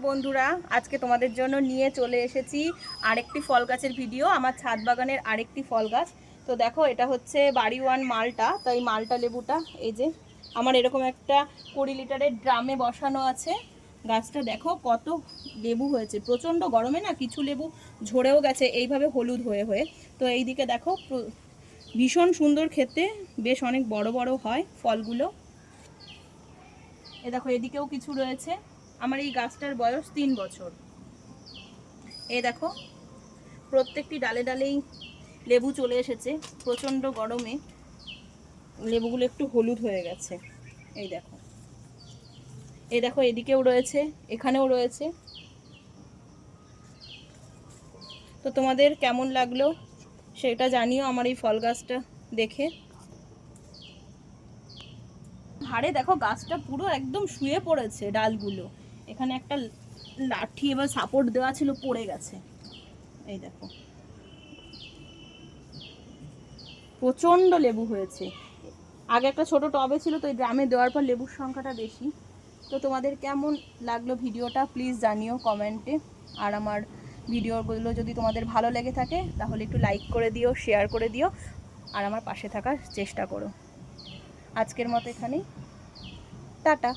বন্ধুরা, আজকে তোমাদের জন্য নিয়ে চলে এসেছি আরেকটি ফল গাছের ভিডিও। আমার ছাদ বাগানের আরেকটি ফল গাছ। তো দেখো, এটা হচ্ছে বাড়িওয়ান মালটা। তাই মালটা লেবুটা এই যে আমার এরকম একটা 20 লিটারের ড্রামে বসানো আছে। গাছটা দেখো কত লেবু হয়েছে। প্রচণ্ড গরমে না কিছু লেবু ঝরেও গেছে এইভাবে হলুদ হয়ে হয়ে। তো এই দিকে দেখো ভীষণ সুন্দর খেতে, বেশ অনেক বড় বড় হয় ফলগুলো। এ দেখো এদিকেও কিছু রয়েছে। আমার এই গাছটার বয়স 3 বছর। এই দেখো প্রত্যেকটি ডালে ডালেই লেবু চলে এসেছে। প্রচণ্ড গরমে লেবুগুলো একটু হলুদ হয়ে গেছে। এই দেখো, এই দেখো এদিকেও রয়েছে, এখানেও রয়েছে। তো তোমাদের কেমন লাগলো সেটা জানিও আমার এই ফল গাছটা দেখে। হাড়ে দেখো গাছটা পুরো একদম শুয়ে পড়েছে ডালগুলো। এখানে একটা লাঠি এবার সাপোর্ট দেওয়া ছিল, পড়ে গেছে। এই দেখো প্রচণ্ড লেবু হয়েছে। আগে একটা ছোট টবে ছিল, তো এই ড্রামে দেওয়ার পর লেবুর সংখ্যাটা বেশি। তো তোমাদের কেমন লাগলো ভিডিওটা প্লিজ জানিও কমেন্টে। আর আমার ভিডিওগুলো যদি তোমাদের ভালো লেগে থাকে তাহলে একটু লাইক করে দিও, শেয়ার করে দিও, আর আমার পাশে থাকার চেষ্টা করো। আজকের মতো এখানেই, টাটা।